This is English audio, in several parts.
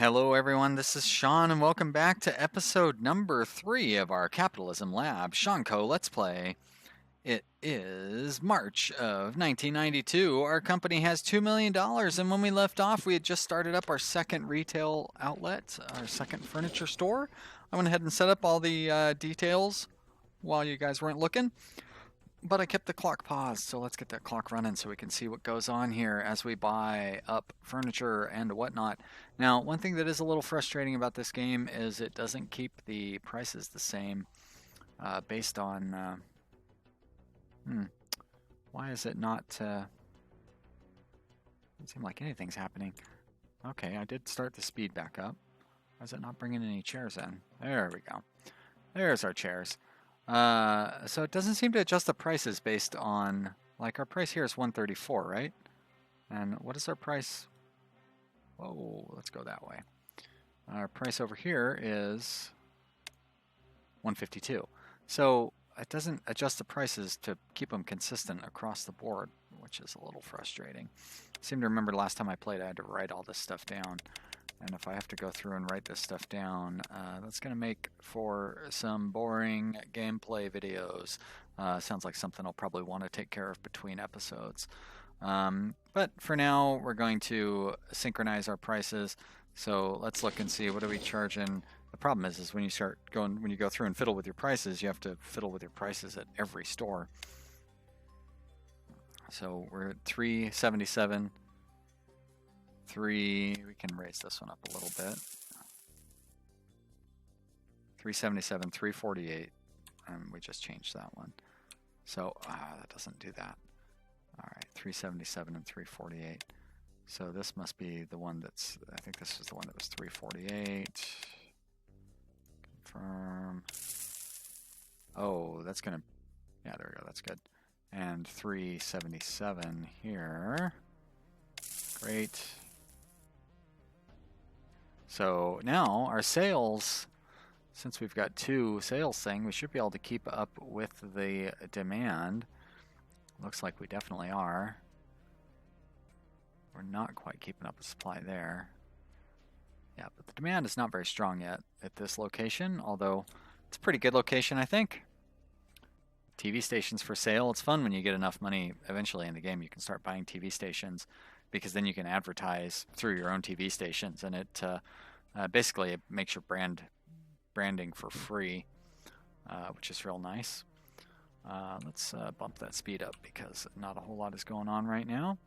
Hello, everyone. This is Sean, and welcome back to episode number 3 of our Capitalism Lab Seanco Let's Play. It is March of 1992. Our company has $2 million, and when we left off, we had just started up our second retail outlet, our second furniture store. I went ahead and set up all the details while you guys weren't looking. But I kept the clock paused, so let's get that clock running so we can see what goes on here as we buy up furniture and whatnot. Now, one thing that is a little frustrating about this game is it doesn't keep the prices the same based on... why is it not... doesn't seem like anything's happening. Okay, I did start the speed back up. Why is it not bringing any chairs in? There we go. There's our chairs. So it doesn't seem to adjust the prices based on, like, our price here is 134, right? And what is our price? Whoa, let's go that way. Our price over here is 152. So it doesn't adjust the prices to keep them consistent across the board, which is a little frustrating. I seem to remember last time I played I had to write all this stuff down. And if I have to go through and write this stuff down, that's going to make for some boring gameplay videos. Sounds like something I'll probably want to take care of between episodes. But for now, we're going to synchronize our prices. So let's look and see, what are we charging? The problem is when you go through and fiddle with your prices, you have to fiddle with your prices at every store. So we're at 377. We can raise this one up a little bit. 377, 348, and we just changed that one. So that doesn't do that. All right, 377 and 348. So this must be the one that's, I think this is the one that was 348. Confirm. Oh, that's gonna, yeah, there we go, that's good. And 377 here. Great. So now our sales, since we've got 2 sales thing, we should be able to keep up with the demand. Looks like we definitely are. We're not quite keeping up with supply there. Yeah, but the demand is not very strong yet at this location, although it's a pretty good location, I think. TV stations for sale. It's fun when you get enough money eventually in the game. You can start buying TV stations because then you can advertise through your own TV stations, and it basically it makes your branding for free, which is real nice. Let's bump that speed up because not a whole lot is going on right now.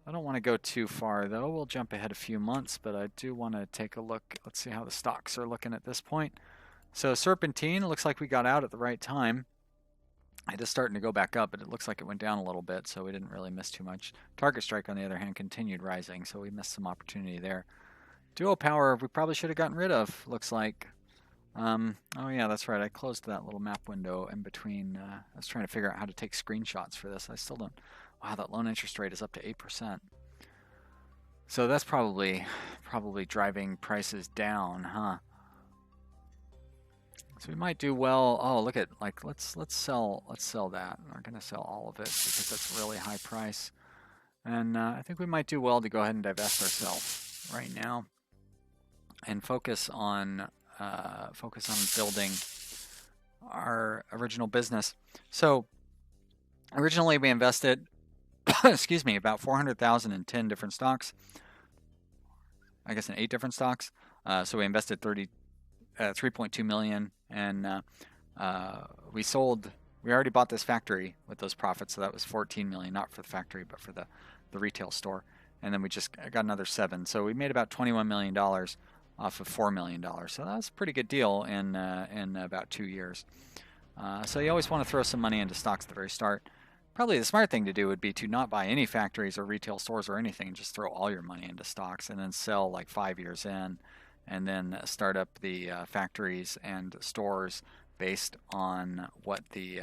I don't want to go too far though. We'll jump ahead a few months, but I do want to take a look. Let's see how the stocks are looking at this point. So Serpentine, looks like we got out at the right time. It is starting to go back up, but it looks like it went down a little bit, so we didn't really miss too much. Target Strike, on the other hand, continued rising, so we missed some opportunity there. Duo Power, we probably should have gotten rid of, looks like. Oh yeah, that's right, I closed that little map window in between. I was trying to figure out how to take screenshots for this. I still don't. Wow, that loan interest rate is up to 8%. So that's probably driving prices down, huh? So we might do well. Oh, look at, like, let's sell that. We're gonna sell all of it because that's a really high price. And I think we might do well to go ahead and divest ourselves right now and focus on building our original business. So originally we invested, excuse me, about 400,000 in 10 different stocks. I guess in 8 different stocks. So we invested 3.2 million, and we sold. We already bought this factory with those profits, so that was 14 million, not for the factory, but for the retail store. And then we just got another 7, so we made about 21 million dollars off of $4 million. So that was a pretty good deal in about 2 years. So you always want to throw some money into stocks at the very start. Probably the smart thing to do would be to not buy any factories or retail stores or anything, and just throw all your money into stocks and then sell like 5 years in, and then start up the factories and stores based on what the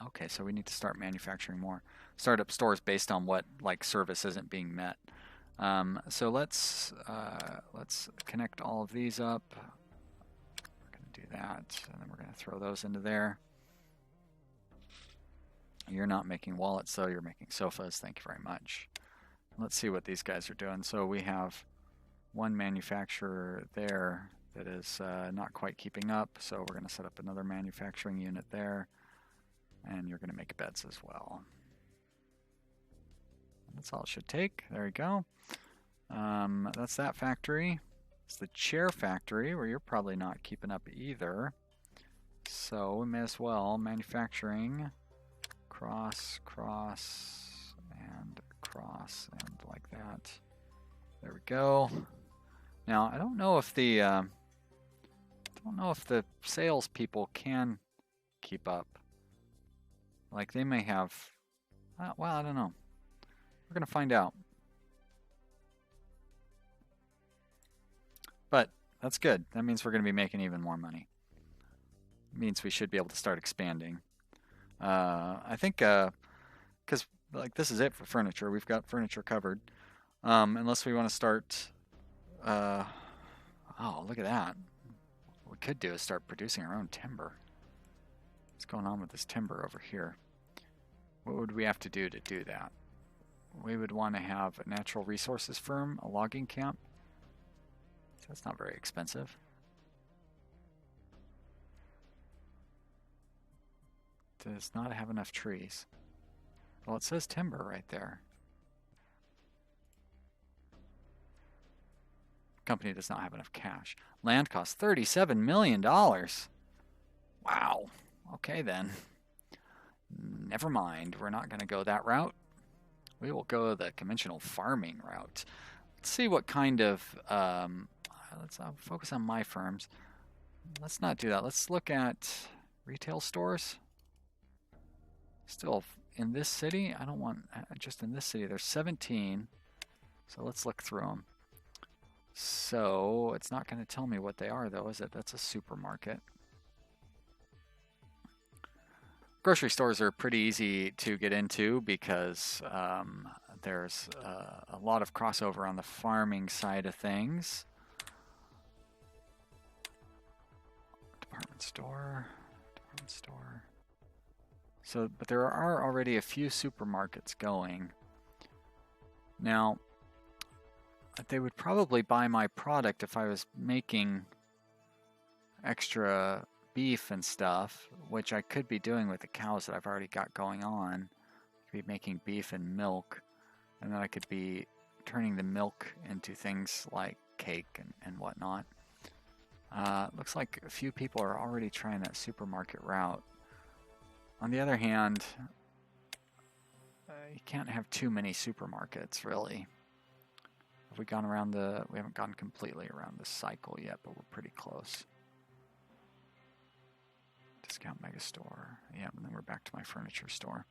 okay, so we need to start manufacturing more. Start up stores based on what, like, service isn't being met. So let's connect all of these up. We're going to do that, and then we're going to throw those into there. You're not making wallets, though. You're making sofas. Thank you very much. Let's see what these guys are doing. So we have one manufacturer there that is not quite keeping up, so we're going to set up another manufacturing unit there, and you're going to make beds as well. That's all it should take. There you go. That's that factory. It's the chair factory, where you're probably not keeping up either. So we may as well manufacturing cross, and cross, and like that. There we go. Now I don't know if the sales people can keep up. Like they may have. Well, I don't know. We're gonna find out. But that's good. That means we're gonna be making even more money. It means we should be able to start expanding. I think because like this is it for furniture. We've got furniture covered. Unless we want to start. Oh, look at that. What we could do is start producing our own timber. What's going on with this timber over here? What would we have to do that? We would want to have a natural resources firm, a logging camp. So that's not very expensive. Does not have enough trees. Well, it says timber right there. Company does not have enough cash. Land costs $37 million. Wow. Okay then. Never mind. We're not going to go that route. We will go the conventional farming route. Let's see what kind of... let's focus on my firms. Let's not do that. Let's look at retail stores. Still in this city. I don't want just in this city. There's 17. So let's look through them. So it's not going to tell me what they are, though, is it? That's a supermarket. Grocery stores are pretty easy to get into because there's a lot of crossover on the farming side of things. Department store. So, but there are already a few supermarkets going. Now, they would probably buy my product if I was making extra beef and stuff, which I could be doing with the cows that I've already got going on. I could be making beef and milk, and then I could be turning the milk into things like cake and whatnot. Looks like a few people are already trying that supermarket route. On the other hand, you can't have too many supermarkets, really. Have we gone around we haven't gone completely around the cycle yet, but we're pretty close. Discount mega store. Yeah, and then we're back to my furniture store.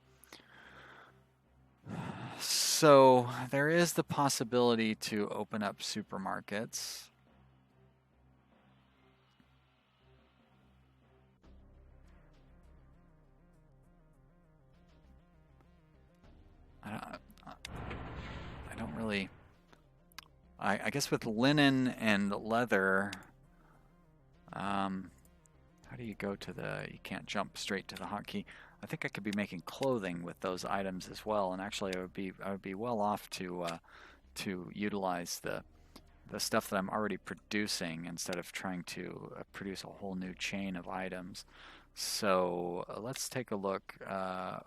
So there is the possibility to open up supermarkets. I don't really... I guess with linen and leather, how do you go to you can't jump straight to the hotkey. I think I could be making clothing with those items as well, and actually I would be well off to utilize the stuff that I'm already producing instead of trying to produce a whole new chain of items. So let's take a look,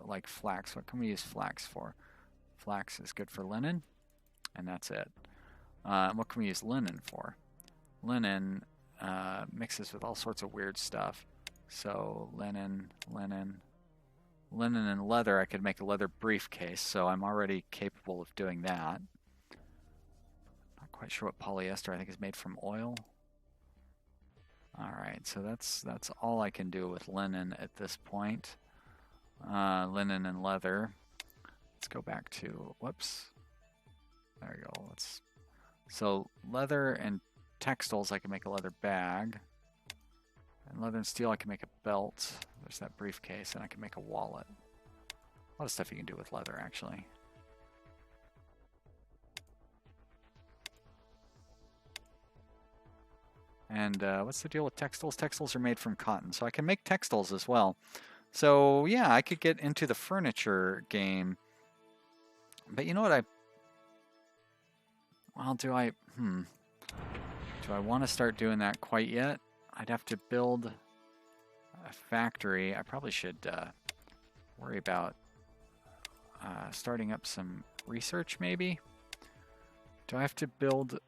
like flax. What can we use flax for? Flax is good for linen, and that's it. What can we use linen for? Linen mixes with all sorts of weird stuff. So linen, and leather. I could make a leather briefcase, so I'm already capable of doing that. Not quite sure what polyester. I think is made from oil. Alright, so that's all I can do with linen at this point. Linen and leather. Let's go back to, whoops. There we go. So leather and textiles, I can make a leather bag. And leather and steel, I can make a belt. There's that briefcase, and I can make a wallet. A lot of stuff you can do with leather, actually. And what's the deal with textiles? Textiles are made from cotton, so I can make textiles as well. So yeah, I could get into the furniture game. But you know what well, do I... Do I want to start doing that quite yet? I'd have to build a factory. I probably should worry about starting up some research, maybe. Do I have to build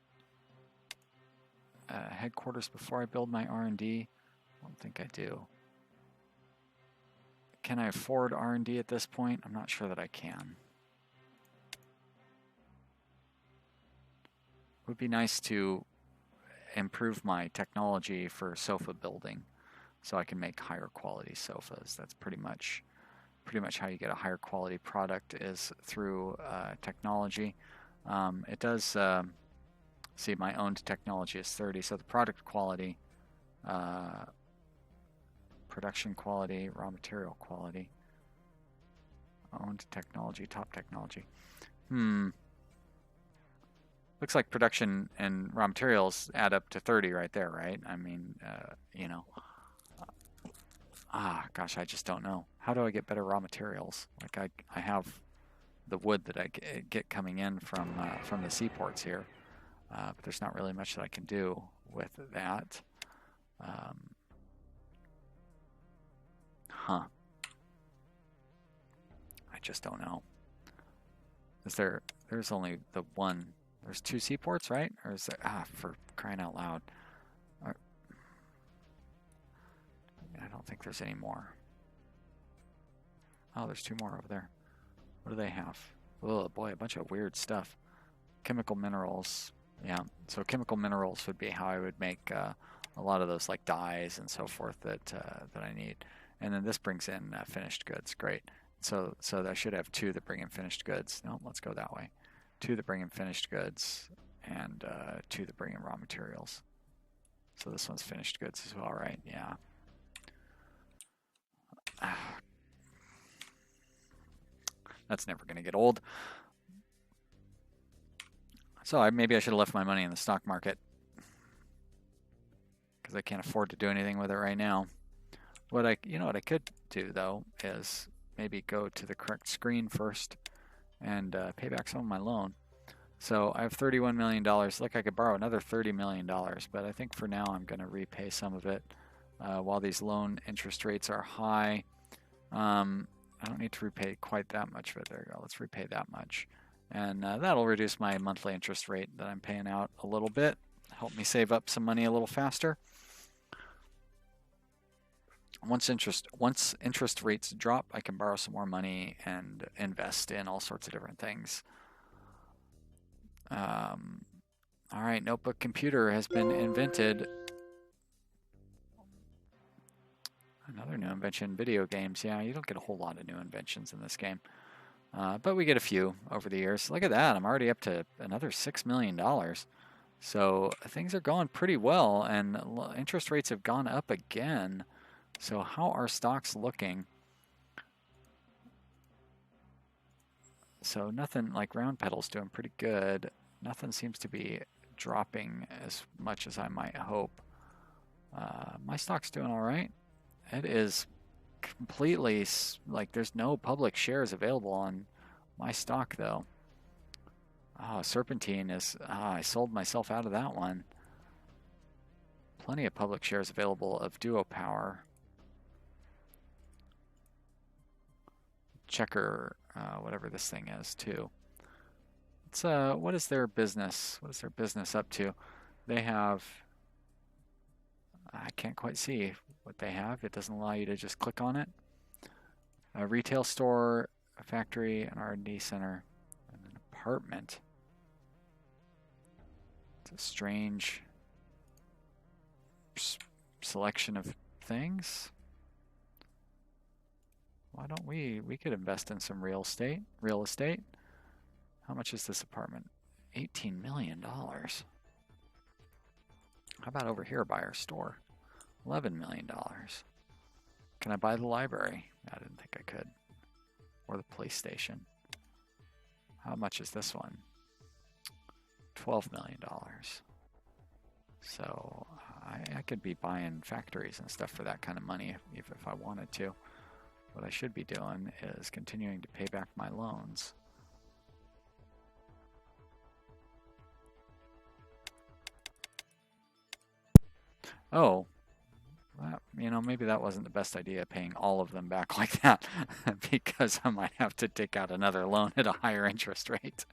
headquarters before I build my R&D? I don't think I do. Can I afford R&D at this point? I'm not sure that I can. It would be nice to improve my technology for sofa building so I can make higher quality sofas. That's pretty much how you get a higher quality product is through technology. It does see my owned technology is 30, so the product quality, production quality, raw material quality, owned technology, top technology. Looks like production and raw materials add up to 30 right there, right? I mean, you know. Gosh, I just don't know. How do I get better raw materials? Like I have the wood that I get coming in from the seaports here, but there's not really much that I can do with that. I just don't know. There's only the one. There's 2 seaports, right? Or is there, for crying out loud. I don't think there's any more. Oh, there's 2 more over there. What do they have? Oh boy, a bunch of weird stuff. Chemical minerals. Yeah, so chemical minerals would be how I would make a lot of those like dyes and so forth that I need. And then this brings in finished goods. Great. So I should have 2 that bring in finished goods. No, let's go that way. 2 that bring in finished goods and 2 that bring in raw materials. So this one's finished goods as well, right? Yeah. That's never going to get old. So maybe I should have left my money in the stock market because I can't afford to do anything with it right now. What I could do though is maybe go to the correct screen first and pay back some of my loan. So I have $31 million. Look, I could borrow another $30 million, but I think for now I'm going to repay some of it while these loan interest rates are high. I don't need to repay quite that much of it. There you go. Let's repay that much. And that'll reduce my monthly interest rate that I'm paying out a little bit. Help me save up some money a little faster. Once interest rates drop, I can borrow some more money and invest in all sorts of different things. All right, notebook computer has been invented. Another new invention, video games. Yeah, you don't get a whole lot of new inventions in this game. But we get a few over the years. Look at that. I'm already up to another $6 million. So things are going pretty well, and interest rates have gone up again. So how are stocks looking? So nothing, like Round Pedal's doing pretty good. Nothing seems to be dropping as much as I might hope. My stock's doing all right. It is completely, like, there's no public shares available on my stock, though. Serpentine is, I sold myself out of that one. Plenty of public shares available of Duo Power. Checker, whatever this thing is, too. It's, what is their business? What is their business up to? They have, I can't quite see what they have. It doesn't allow you to just click on it. A retail store, a factory, an R&D center, and an apartment. It's a strange selection of things. Why don't we could invest in some real estate. How much is this apartment? $18 million. How about over here by our store? $11 million. Can I buy the library? I didn't think I could. Or the police station. How much is this one? $12 million. So I could be buying factories and stuff for that kind of money if I wanted to. What I should be doing is continuing to pay back my loans. Oh, you know, maybe that wasn't the best idea, paying all of them back like that, because I might have to take out another loan at a higher interest rate.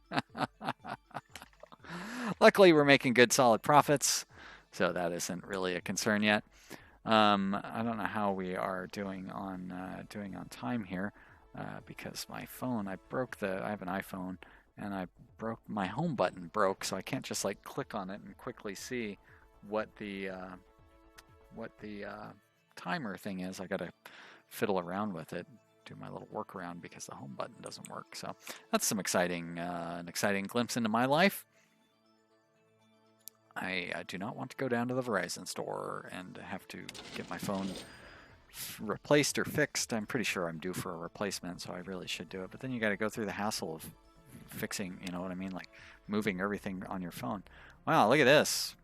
Luckily, we're making good, solid profits, so that isn't really a concern yet. I don't know how we are doing on time here, because my phone, I have an iPhone, and I broke my home button broke, so I can't just like click on it and quickly see what the timer thing is. I gotta fiddle around with it, do my little workaround because the home button doesn't work. So that's some an exciting glimpse into my life. I do not want to go down to the Verizon store and have to get my phone replaced or fixed. I'm pretty sure I'm due for a replacement, so I really should do it. But then you got to go through the hassle of fixing, you know what I mean? Like moving everything on your phone. Wow, look at this.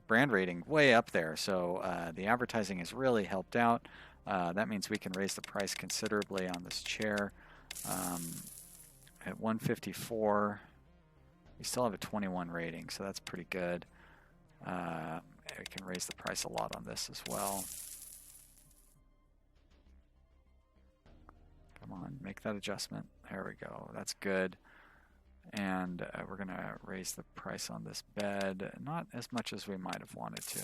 Brand rating way up there. So the advertising has really helped out. That means we can raise the price considerably on this chair. At 154, we still have a 21 rating, so that's pretty good. We can raise the price a lot on this as well. Come on, make that adjustment. There we go. That's good. And we're going to raise the price on this bed, not as much as we might have wanted to.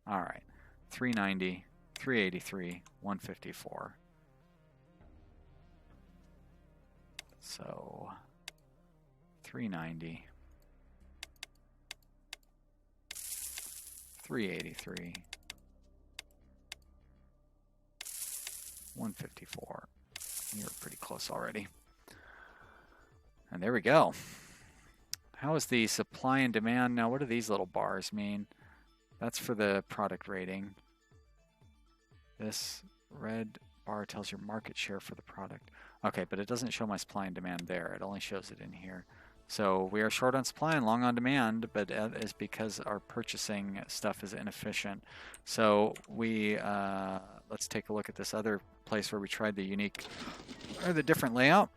All right, 390, 383, 154. So 390, 383, 154. You're pretty close already. And there we go. How is the supply and demand? Now, what do these little bars mean? That's for the product rating. This red bar tells your market share for the product. Okay, but it doesn't show my supply and demand there. It only shows it in here. So we are short on supply and long on demand, but that is because our purchasing stuff is inefficient. So let's take a look at this other place where we tried the different layout.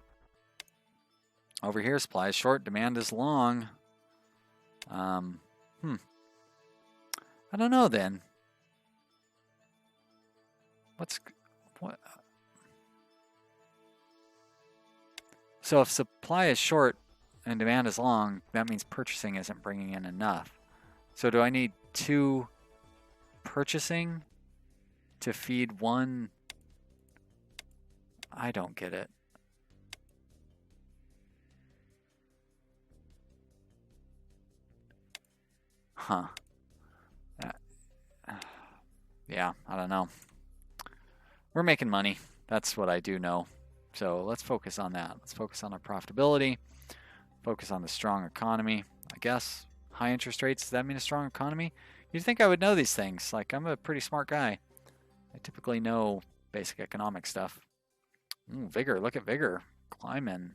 Over here, supply is short, demand is long. I don't know then. What? So if supply is short and demand is long, that means purchasing isn't bringing in enough. So do I need 2 purchasing to feed 1? I don't get it. Huh. Yeah, I don't know. We're making money. That's what I do know. So let's focus on that. Let's focus on our profitability. Focus on the strong economy. I guess high interest rates, does that mean a strong economy? You'd think I would know these things. Like, I'm a pretty smart guy. I typically know basic economic stuff. Vigor, look at Vigor. Climbing.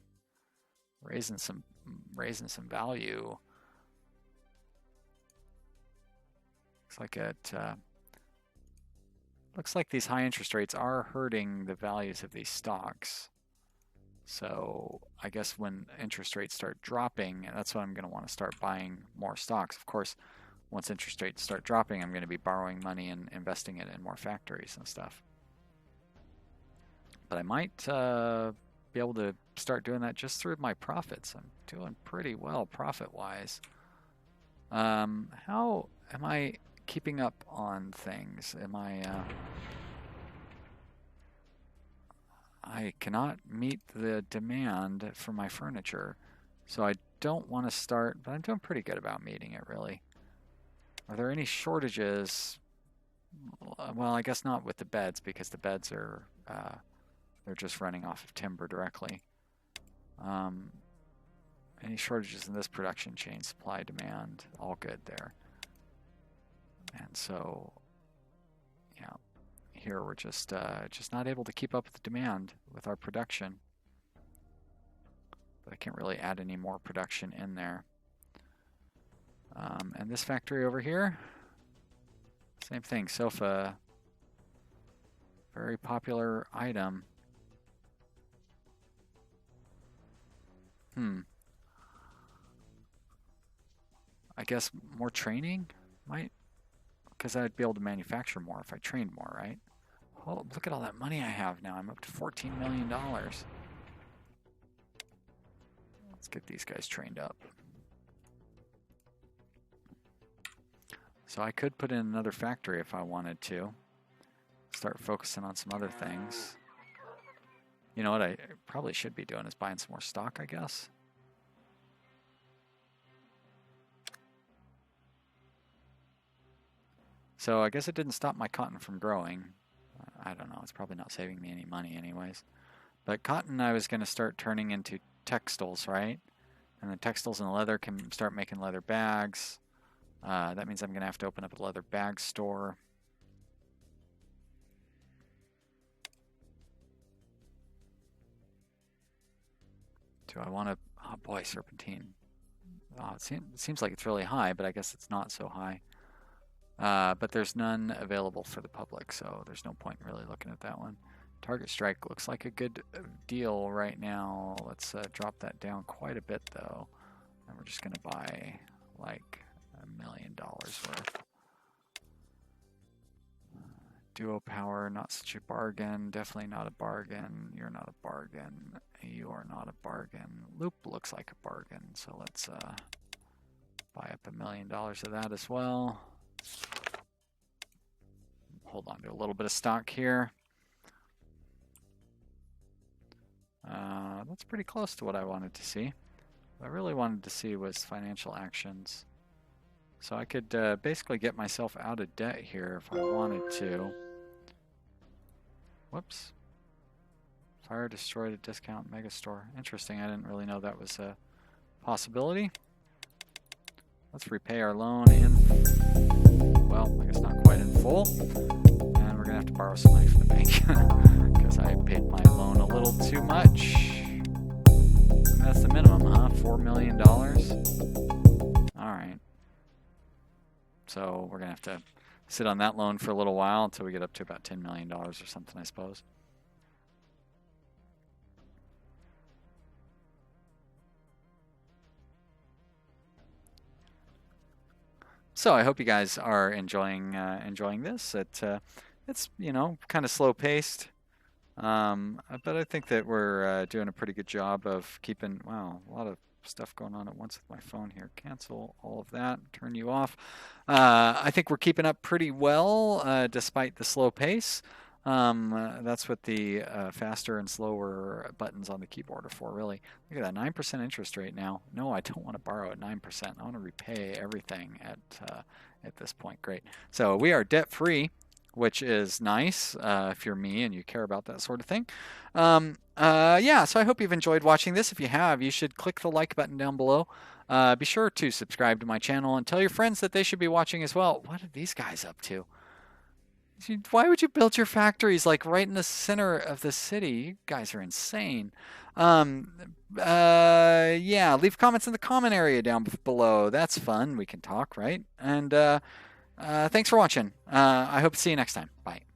Raising some value. Looks like these high interest rates are hurting the values of these stocks. So I guess when interest rates start dropping, that's when I'm going to want to start buying more stocks. Of course, once interest rates start dropping, I'm going to be borrowing money and investing it in more factories and stuff. But I might be able to start doing that just through my profits. I'm doing pretty well profit-wise. How am I keeping up on things? I cannot meet the demand for my furniture, so I don't want to start, but I'm doing pretty good about meeting it, really. Are there any shortages? Well, I guess not with the beds, because the beds are they're just running off of timber directly. Any shortages in this production chain? Supply, demand, all good there. And so, yeah, here we're just not able to keep up with the demand with our production. But I can't really add any more production in there. And this factory over here, same thing, sofa, very popular item. guess more training might, because I'd be able to manufacture more if I trained more, right? Oh, look at all that money I have now. I'm up to $14 million. Let's get these guys trained up. So I could put in another factory if I wanted to. Start focusing on some other things. You know what I probably should be doing is buying some more stock, I guess. So I guess it didn't stop my cotton from growing. I don't know. It's probably not saving me any money anyways. But cotton I was going to start turning into textiles, right? And then textiles and leather can start making leather bags. That means I'm going to have to open up a leather bag store. Do I want to... Oh boy, serpentine. Oh, it seems like it's really high, but I guess it's not so high. But there's none available for the public, so there's no point in really looking at that one. Target strike looks like a good deal right now. Let's drop that down quite a bit, though. And we're just going to buy like $1 million worth. Duo power, not such a bargain. Definitely not a bargain. You're not a bargain. You are not a bargain. Loop looks like a bargain, so let's buy up $1 million of that as well. Hold on to a little bit of stock here. That's pretty close to what I wanted to see. What I really wanted to see was financial actions. So I could basically get myself out of debt here if I wanted to. Whoops. Fire destroyed a discount megastore. Interesting. I didn't really know that was a possibility. Let's repay our loan in, well, I guess not quite in full. And we're going to have to borrow some money from the bank because I paid my loan a little too much. And that's the minimum, huh? $4 million. All right. So we're going to have to sit on that loan for a little while until we get up to about $10 million or something, I suppose. So I hope you guys are enjoying this. It's you know, kind of slow paced, but I think that we're doing a pretty good job of keeping. Wow, a lot of stuff going on at once with my phone here. Cancel all of that. Turn you off. I think we're keeping up pretty well despite the slow pace. That's what the faster and slower buttons on the keyboard are for, really. Look at that, 9% interest rate now. No, I don't want to borrow at 9%. I want to repay everything at this point. Great. So we are debt-free, which is nice if you're me and you care about that sort of thing. Yeah, so I hope you've enjoyed watching this. If you have, you should click the like button down below. Be sure to subscribe to my channel and tell your friends that they should be watching as well. What are these guys up to? Why would you build your factories like right in the center of the city? You guys are insane. Yeah, leave comments in the comment area down below. That's fun. We can talk, right? And thanks for watching. I hope to see you next time. Bye.